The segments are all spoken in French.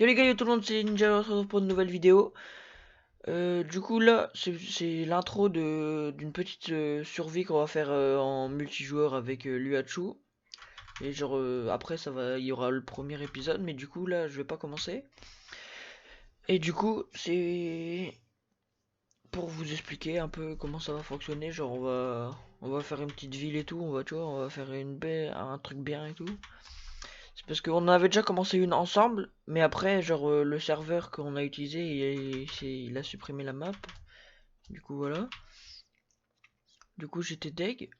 Salut les gars, yo tout le monde, c'est Ninja, on se retrouve pour une nouvelle vidéo. Du coup là, c'est l'intro d'une petite survie qu'on va faire en multijoueur avec Luachu. Et genre après il y aura le premier épisode, mais du coup là je vais pas commencer. Et du coup c'est pour vous expliquer un peu comment ça va fonctionner. Genre on va faire une petite ville et tout, tu vois, on va faire une baie, un truc bien et tout. C'est parce qu'on avait déjà commencé une ensemble, mais après, genre, le serveur qu'on a utilisé, il a supprimé la map. Du coup, voilà. Du coup, j'étais deg.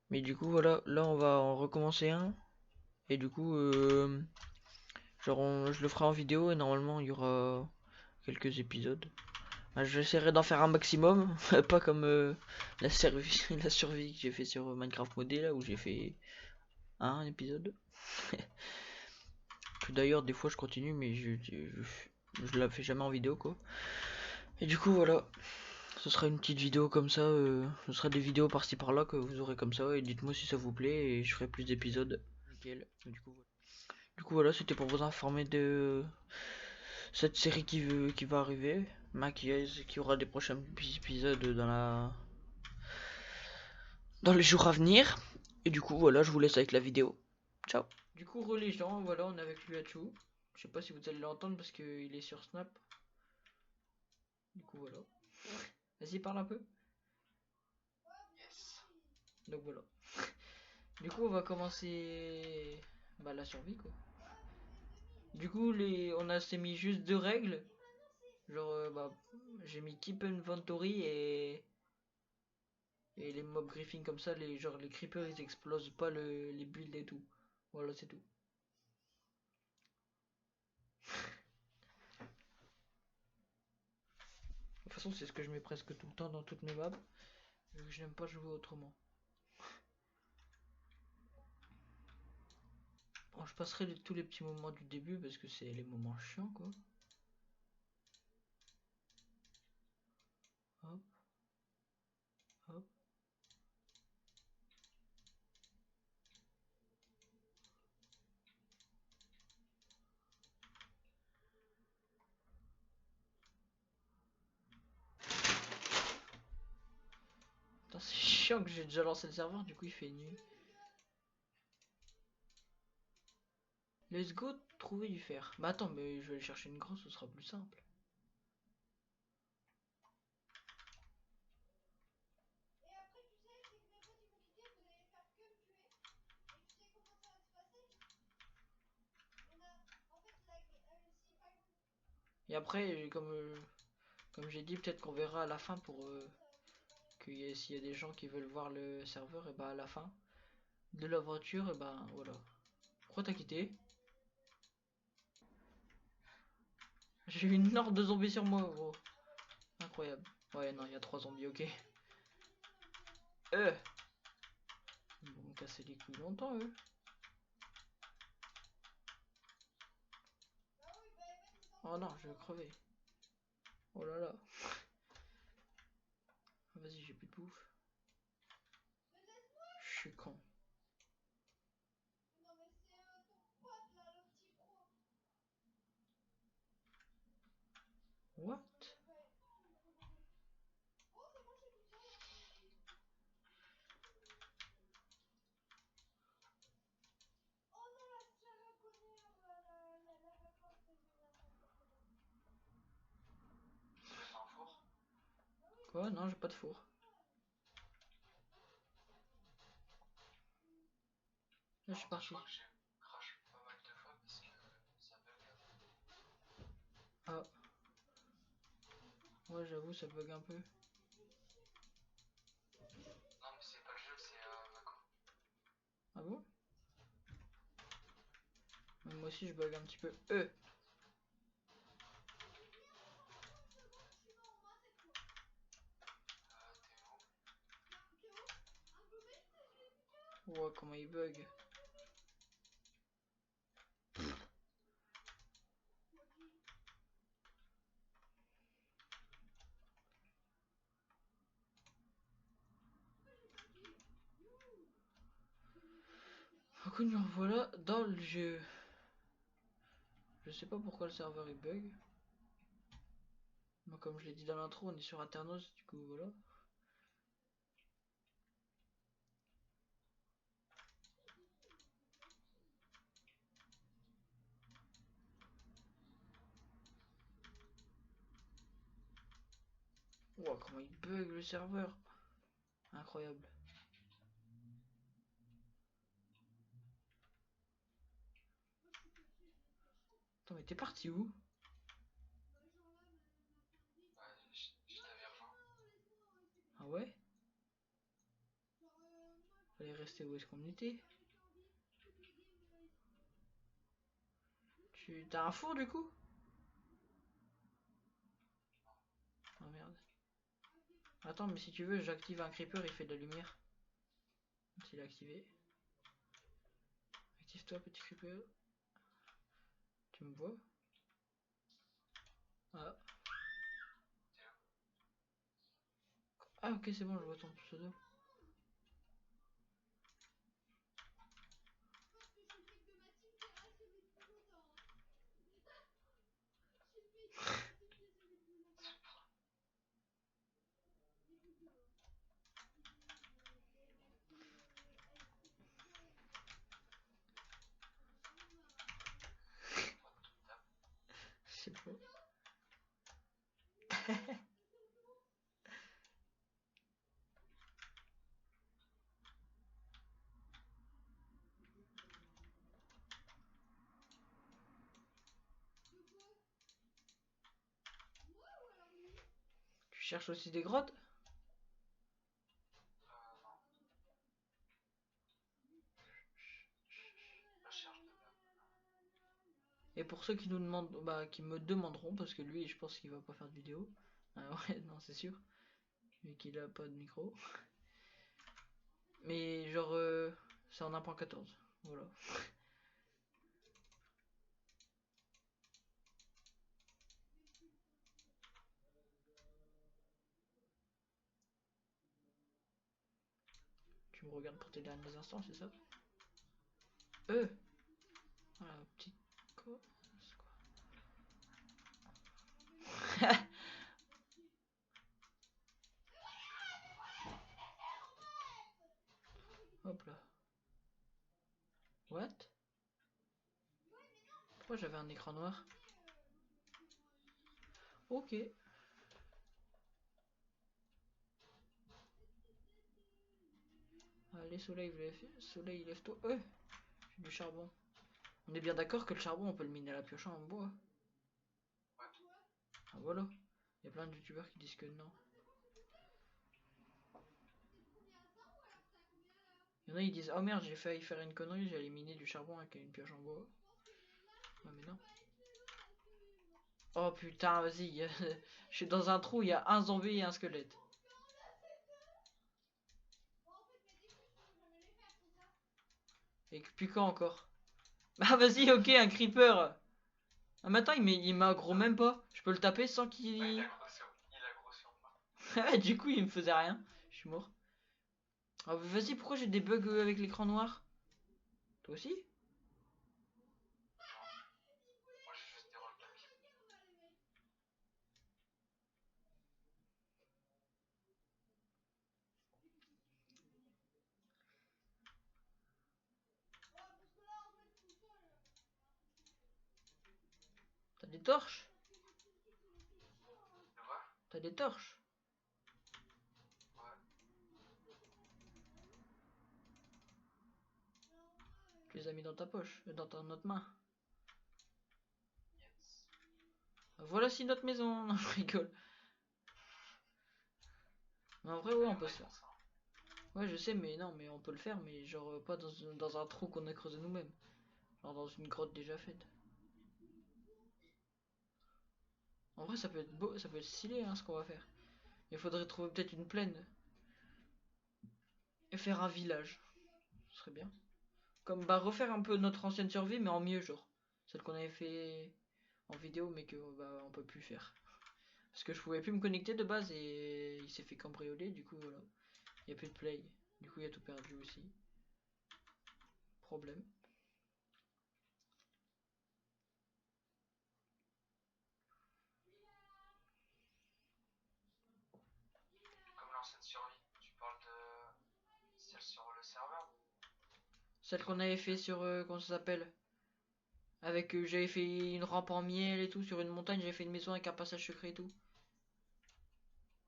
Mais du coup, voilà. Là, on va en recommencer un. Et du coup, genre, je le ferai en vidéo et normalement, il y aura quelques épisodes. Bah, j'essaierai d'en faire un maximum. Pas comme la, la survie que j'ai fait sur Minecraft Modé, là, où j'ai fait un épisode. D'ailleurs, des fois, je continue, mais je la fais jamais en vidéo, quoi. Et du coup, voilà. Ce sera une petite vidéo comme ça, ce sera des vidéos par-ci par-là que vous aurez comme ça, et dites-moi si ça vous plaît, et je ferai plus d'épisodes. Nickel. Du coup, voilà, c'était pour vous informer de cette série qui va arriver, qui aura des prochains épisodes dans les jours à venir. Et du coup, voilà, je vous laisse avec la vidéo. Ciao. Du coup, les gens, voilà, on est avec Luachu. Je sais pas si vous allez l'entendre parce qu'il est sur Snap. Du coup, voilà. Vas-y, parle un peu. Donc voilà. Du coup, on va commencer la survie quoi. Du coup, on s'est mis juste deux règles. Genre, j'ai mis Keep Inventory et les mob griffing comme ça, genre les creepers ils explosent pas les builds et tout. Voilà, c'est tout. De toute façon, c'est ce que je mets presque tout le temps dans toutes mes maps. Je n'aime pas jouer autrement. Bon, je passerai tous les petits moments du début parce que c'est les moments chiants quoi. Hop, hop. Putain, c'est chiant que j'ai déjà lancé le serveur, du coup il fait nuit. Let's go trouver du fer. Bah attends, mais je vais aller chercher une grosse, ce sera plus simple. Et après, comme j'ai dit, peut-être qu'on verra à la fin pour s'il y a des gens qui veulent voir le serveur, et bah à la fin de l'aventure, et bah voilà. Pourquoi t'as quitté? J'ai eu une horde de zombies sur moi, gros. Incroyable. Ouais, non, il y a 3 zombies, ok. Ils vont me casser les couilles longtemps, eux. Oh non, je vais crever. Oh là là. Vas-y, j'ai plus de bouffe. Je suis con. What? Quoi? Non, j'ai pas de four. Là, je suis parti. Ah. Ouais, j'avoue, ça bug un peu. Ah bon? Moi aussi, je bug un petit peu. Ouais, comment il bug. Du coup, nous revoilà dans le jeu. Je sais pas pourquoi le serveur il bug. Moi, comme je l'ai dit dans l'intro, on est sur Aternos, du coup voilà. Ouah, comment il bug le serveur. Incroyable. Attends, mais t'es parti où? Ah ouais? Fallait rester où est-ce qu'on était? T'as un four du coup? Oh merde. Attends, mais si tu veux, j'active un creeper, il fait de la lumière. S'il est activé. Active-toi, petit creeper. Tu me vois? Ah. Ah ok, c'est bon, je vois ton pseudo. Je sais pas. Tu cherches aussi des grottes? Et pour ceux qui nous demandent, bah, qui me demanderont, parce que lui, je pense qu'il va pas faire de vidéo. Ah ouais, non, c'est sûr. Vu qu'il a pas de micro. Mais genre, c'est en 1.14. Voilà. Tu me regardes pour tes derniers instants, c'est ça? Voilà, petit quoi? C'est quoi? Hop là. What? Pourquoi j'avais un écran noir? Ok. Allez, soleil, lève-toi. J'ai du charbon. On est bien d'accord que le charbon, on peut le miner à la pioche en bois. Ah voilà. Il y a plein de youtubeurs qui disent que non. Il y en a, ils disent, oh merde, j'ai failli faire une connerie, j'allais miner du charbon avec une pioche en bois. Ouais, mais non. Oh putain, vas-y. Je suis dans un trou, il y a un zombie et un squelette. Et puis quand encore? Bah vas-y, ok, un creeper. Ah mais attends, il m'aggro même pas. Je peux le taper sans qu'il... Il a gros sur moi. Du coup, il me faisait rien. Je suis mort. Ah vas-y, pourquoi j'ai des bugs avec l'écran noir? Toi aussi? Moi j'ai juste des rollbacks. T'as des torches? Tu vois? T'as des torches? Ouais. Tu les as mis dans ta poche, dans notre main. Yes. Voilà si notre maison. Non, je rigole. Mais en vrai, ouais, on peut se faire. Ouais, je sais, mais non, mais on peut le faire, mais genre pas dans un trou qu'on a creusé nous-mêmes. Genre dans une grotte déjà faite. En vrai, ça peut être beau, ça peut être stylé, hein, ce qu'on va faire. Il faudrait trouver peut-être une plaine et faire un village. Ce serait bien. Comme bah refaire un peu notre ancienne survie, mais en mieux, genre. Celle qu'on avait fait en vidéo, mais que bah on peut plus faire. Parce que je pouvais plus me connecter de base et il s'est fait cambrioler, du coup voilà. Il n'y a plus de play. Du coup, il y a tout perdu aussi. Problème. Celle qu'on avait fait sur, comment ça s'appelle? Avec, j'avais fait une rampe en miel et tout, sur une montagne, j'avais fait une maison avec un passage secret et tout.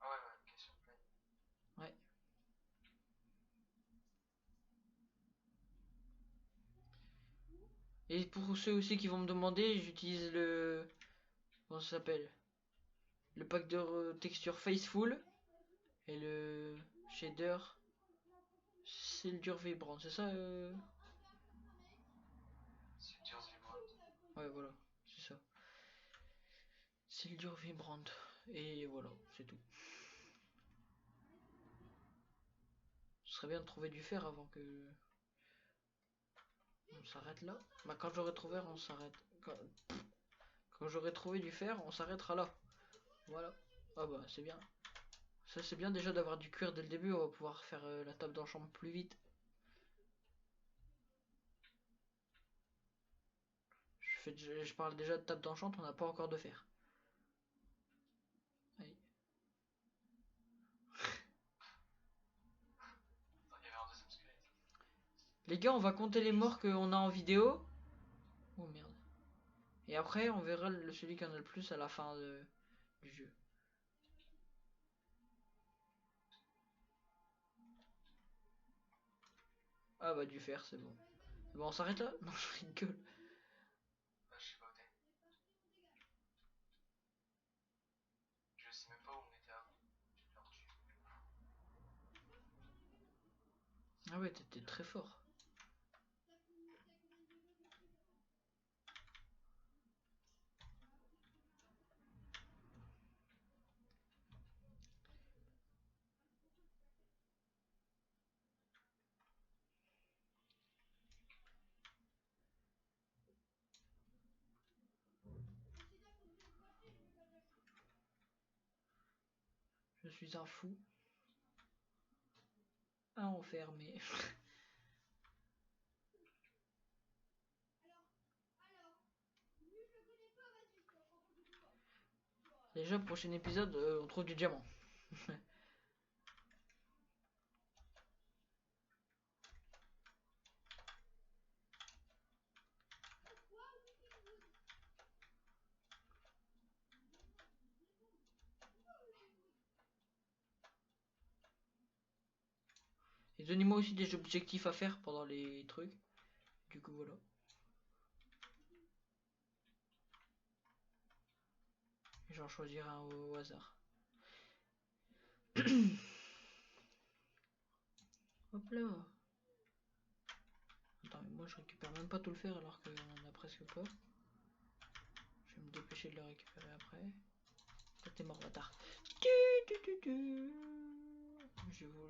Ah ouais, ouais, ok, sur Play. Ouais. Et pour ceux aussi qui vont me demander, j'utilise le... Comment ça s'appelle? Le pack de texture Faceful et le shader Sildur Vibrant, c'est ça C'est dur, vibrant. Ouais, voilà, c'est ça. Sildur Vibrant. Et voilà, c'est tout. Ce serait bien de trouver du fer avant que... On s'arrête là. Bah quand j'aurai trouvé, on s'arrête. Quand j'aurai trouvé du fer, on s'arrêtera là. Voilà. Ah bah c'est bien. Ça c'est bien déjà d'avoir du cuir dès le début, on va pouvoir faire la table d'enchantement plus vite. Je parle déjà de table d'enchantement, on n'a pas encore de fer. Allez. Attends, il y avait un deuxième squelette. Les gars, on va compter les morts qu'on a en vidéo. Oh merde. Et après, on verra celui qui en a le plus à la fin du jeu. Ah bah du fer, c'est bon. Bon, on s'arrête là? Non, je rigole. Bah, je sais pas où t'es. Je sais même pas où on était avant. J'ai perdu. Ah ouais, t'étais très fort. Je suis un fou. À enfermer. Déjà, prochain épisode, on trouve du diamant. Et donnez-moi aussi des objectifs à faire pendant les trucs. Du coup, voilà. J'en choisirai un au hasard. Hop là. Attends, mais moi je récupère même pas tout le fer alors qu'on en a presque pas. Je vais me dépêcher de le récupérer après. Toi t'es mort bâtard.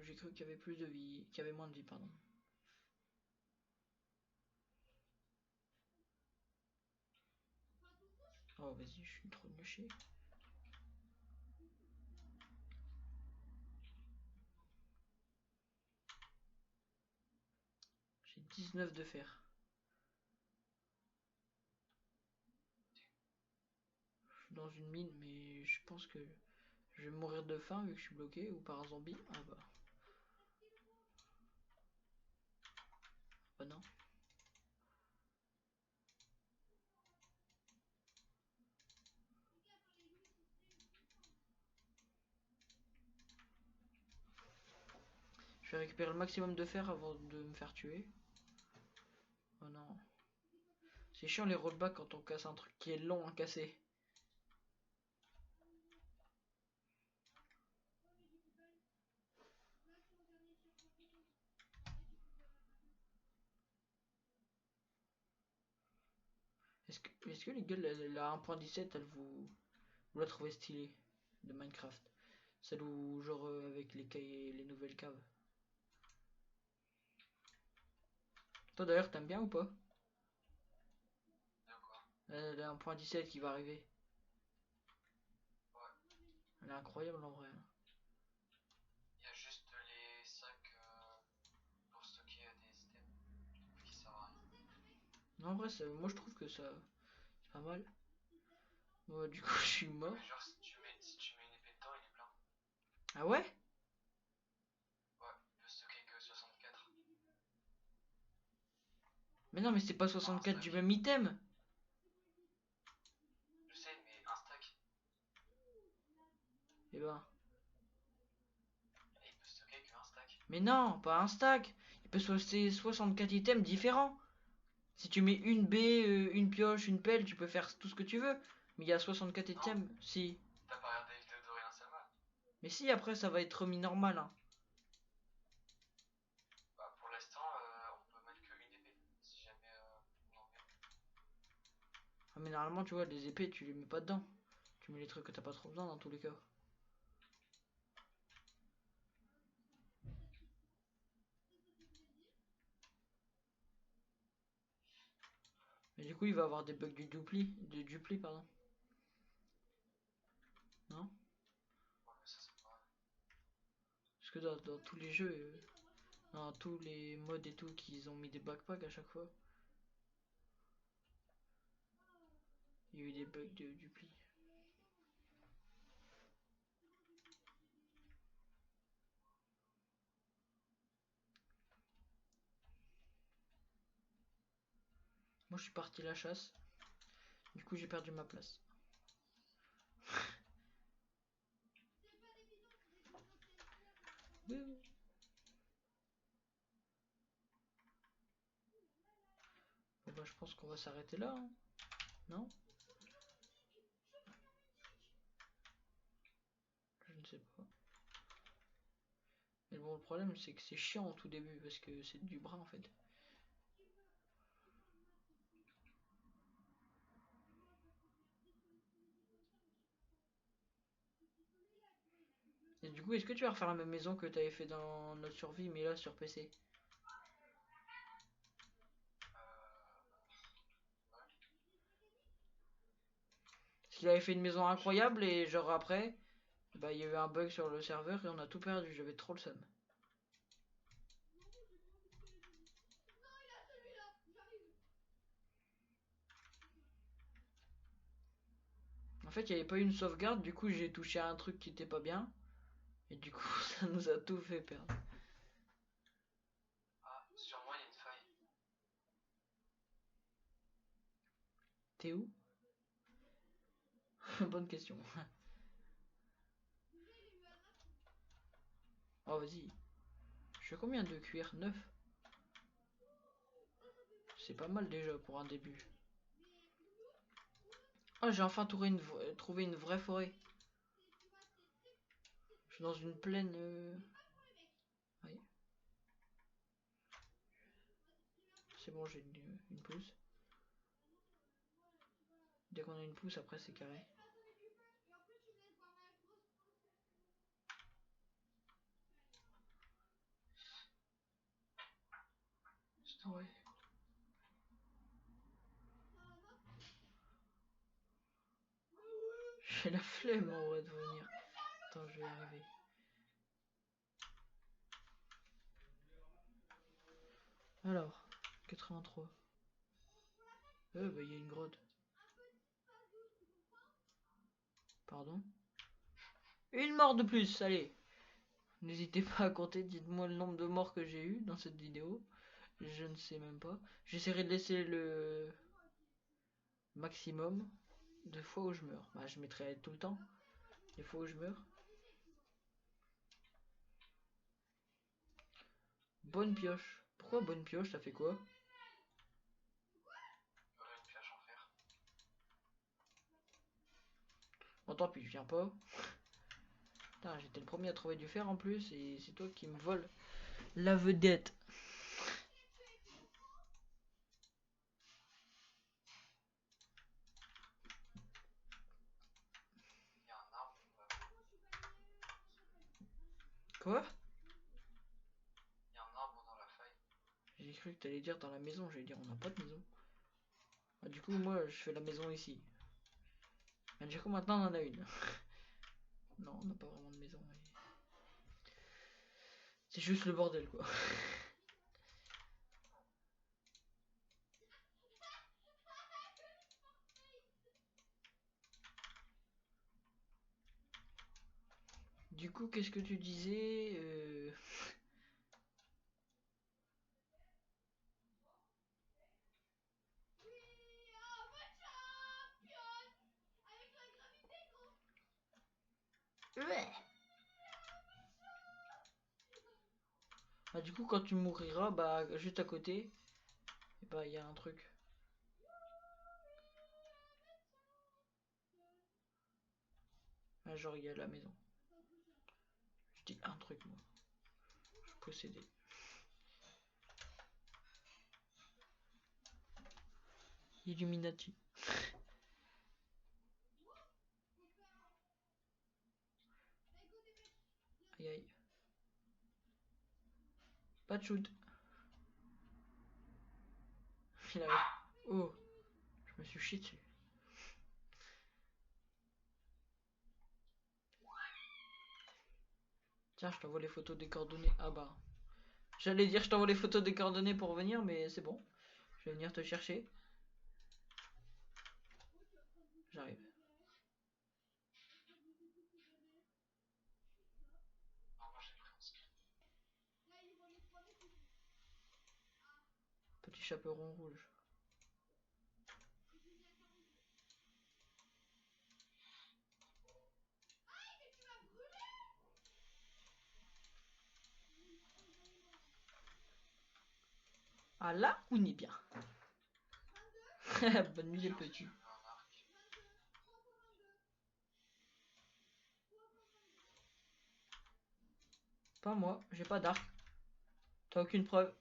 J'ai cru qu'il y avait plus de vie. Qu'il y avait moins de vie, pardon. Oh vas-y, je suis trop nul chier. J'ai 19 de fer. Je suis dans une mine, mais je pense que je vais mourir de faim vu que je suis bloqué ou par un zombie. Ah bah. Bah non. Je vais récupérer le maximum de fer avant de me faire tuer. Oh non. C'est chiant les rollbacks quand on casse un truc qui est long à casser. Est-ce que les gueules, la 1.17, vous la trouvez stylée de Minecraft? Celle où, genre, avec les nouvelles caves. Toi d'ailleurs, t'aimes bien ou pas? D'accord. La 1.17 qui va arriver. Ouais. Elle est incroyable en vrai. Il y a juste les sacs pour stocker des items qui servent à rien. Non, en vrai, moi je trouve que ça, c'est pas mal. Moi, du coup, je suis Ouais, mort. mais genre, si tu mets une épée dedans, il est plein. Ah ouais? Ouais, il peut stocker que 64. Mais non, mais c'est pas 64 du même item. Je sais, mais un stack. Eh ben. Il peut stocker qu'un stack. Mais non, pas un stack. Il peut stocker 64 items différents. Si tu mets une baie, une pioche, une pelle, tu peux faire tout ce que tu veux. Mais il y a 64 Non. items. Si. T'as pas regardé les vidéos d'Aurélien Salma? Mais si, après, ça va être remis normal. Hein. Bah, pour l'instant, on peut mettre qu'une épée. Si jamais on en met. Ah, mais normalement, tu vois, les épées, tu les mets pas dedans. Tu mets les trucs que t'as pas trop besoin dans tous les cas. Mais du coup, il va avoir des bugs du dupli, pardon. Non? Ouais, mais ça, c'est pas. Parce que dans tous les jeux, dans tous les modes et tout, qu'ils ont mis des backpacks à chaque fois, il y a eu des bugs de dupli. Moi, je suis parti la chasse. Du coup, j'ai perdu ma place. Bon, bah, je pense qu'on va s'arrêter là. Hein. Non? Je ne sais pas. Mais bon, le problème, c'est que c'est chiant au tout début parce que c'est du bras en fait. Et du coup, est-ce que tu vas refaire la même maison que tu avais fait dans notre survie, mais là sur PC? Parce qu'il avait fait une maison incroyable et genre après, bah il y a eu un bug sur le serveur et on a tout perdu. J'avais trop le seum. En fait, il n'y avait pas eu une sauvegarde, du coup j'ai touché à un truc qui était pas bien. Et du coup, ça nous a tout fait perdre. Ah, sur moi, il y a une faille. T'es où? Bonne question. Oh, vas-y. Je fais combien de cuir? 9. C'est pas mal déjà pour un début. Oh, j'ai enfin trouvé une vraie forêt. Je suis dans une plaine. Oui. C'est bon, j'ai une pousse. Dès qu'on a une pousse, après c'est carré. Ouais. J'ai la flemme en vrai de venir. Attends, je vais y arriver. Alors, 83. Bah il y a une grotte. Pardon? Une mort de plus, allez. N'hésitez pas à compter, dites-moi le nombre de morts que j'ai eu dans cette vidéo. Je ne sais même pas. J'essaierai de laisser le maximum de fois où je meurs. Bah, je mettrai tout le temps les fois où je meurs. Bonne pioche. Pourquoi bonne pioche? Ça fait quoi? Une pioche en fer. Bon, tant pis, je viens pas. Putain, j'étais le premier à trouver du fer en plus et c'est toi qui me voles la vedette. Il y a un arbre. Quoi? Il y a un arbre dans la faille. J'ai cru que t'allais dire dans la maison. J'allais dire on n'a pas de maison. Ah, du coup, moi, je fais la maison ici. Ah, du coup, maintenant, on en a une. Non, on n'a pas vraiment de maison. Mais... c'est juste le bordel, quoi. Du coup, qu'est-ce que tu disais Ah, du coup, quand tu mouriras, bah, juste à côté, et bah, il y a un truc. Ah, genre, il y a la maison. Je dis un truc, moi. Je possédais. Illuminati. Aïe aïe. Pas de shoot. Il arrive. Oh, je me suis chié dessus. Tiens, je t'envoie les photos des coordonnées. Ah bah. J'allais dire je t'envoie les photos des coordonnées pour venir, mais c'est bon. Je vais venir te chercher. J'arrive. Petit chaperon rouge. Ah là, on est bien. Bonne nuit les petits. Pas moi, j'ai pas d'arc. T'as aucune preuve.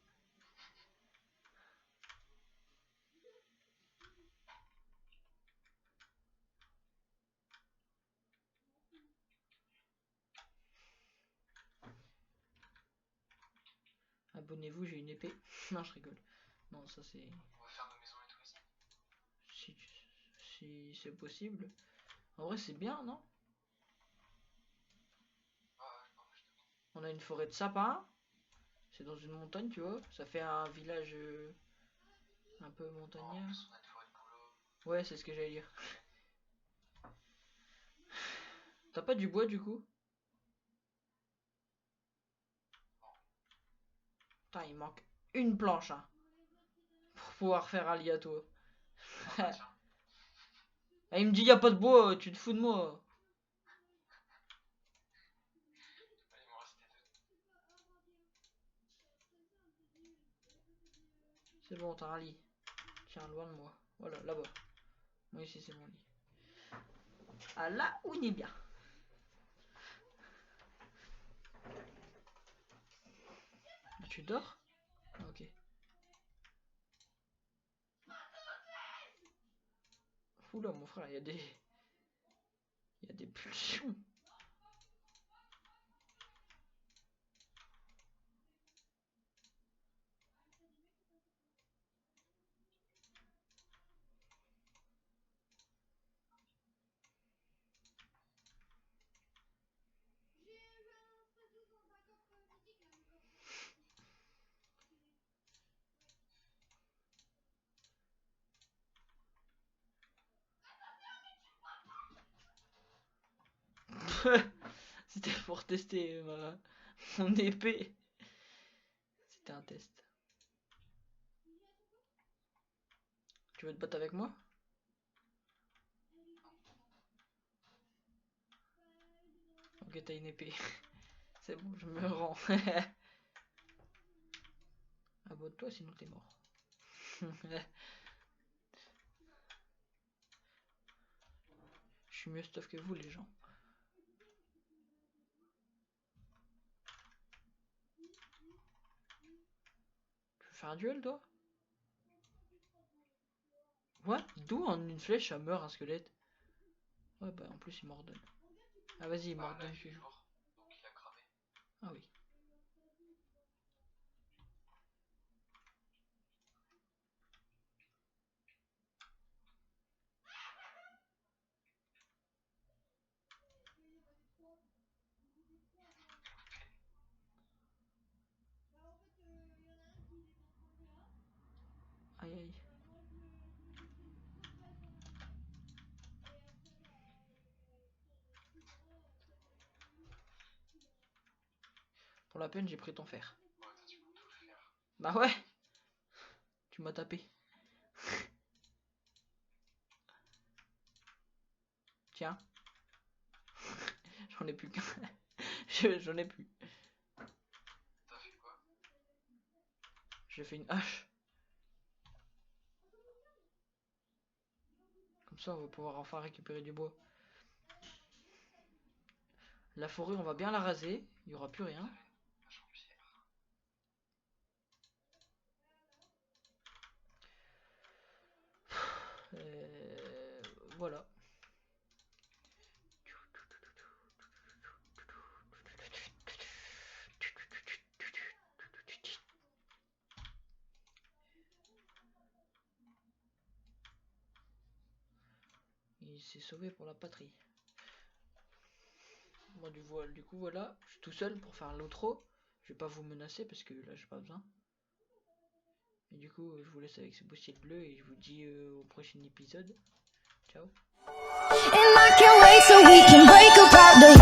Abonnez-vous, j'ai une épée. Non, je rigole. Non, ça c'est... On va faire nos maisons et tout ici. Si c'est possible. En vrai, c'est bien, non? Ah ouais, bon, je te dis. On a une forêt de sapins. C'est dans une montagne, tu vois. Ça fait un village un peu En montagnard. plus, on a une forêt de boulot. Ouais, c'est ce que j'allais dire. T'as pas du bois du coup? Putain, il manque une planche hein, pour pouvoir faire un lit à toi. Ah bah tiens. Ah, il me dit y a pas de bois, tu te fous de moi. Allez, il m'en restait deux. C'est bon, t'as un lit. Tiens, loin de moi. Voilà, là-bas. Moi ici c'est mon lit. Ah là, on est bien. Tu dors? Ok. Oula mon frère, il y a des... Il y a des pulsions. C'était pour tester mon épée. C'était un test. Tu veux te battre avec moi? Ok, t'as une épée. C'est bon, je me rends. Abonne-toi sinon t'es mort. Je suis mieux stuff que vous les gens. Tu veux faire un duel toi? What? D'où en une flèche ça meurt un squelette? Ouais bah en plus il m'ordonne. Ah vas-y il Bah là, m'ordonne il fait plus. jour. Donc il a cramé. Ah oui. Aïe aïe. Pour la peine j'ai pris ton fer. Ouais, toi, tu peux tout le faire. Bah ouais. Tu m'as tapé. Tiens. Je J'en ai plus qu'un. J'en ai plus. T'as fait quoi? J'ai fait une hache. Comme ça, on va pouvoir enfin récupérer du bois. La forêt, on va bien la raser. Il n'y aura plus rien. Vachement de pierre. Voilà. Il s'est sauvé pour la patrie. Moi, du coup, voilà. Je suis tout seul pour faire l'outro. Je vais pas vous menacer parce que là, j'ai pas besoin. Et du coup, je vous laisse avec ce beau ciel bleu et je vous dis au prochain épisode. Ciao. And I can't wait so we can break apart the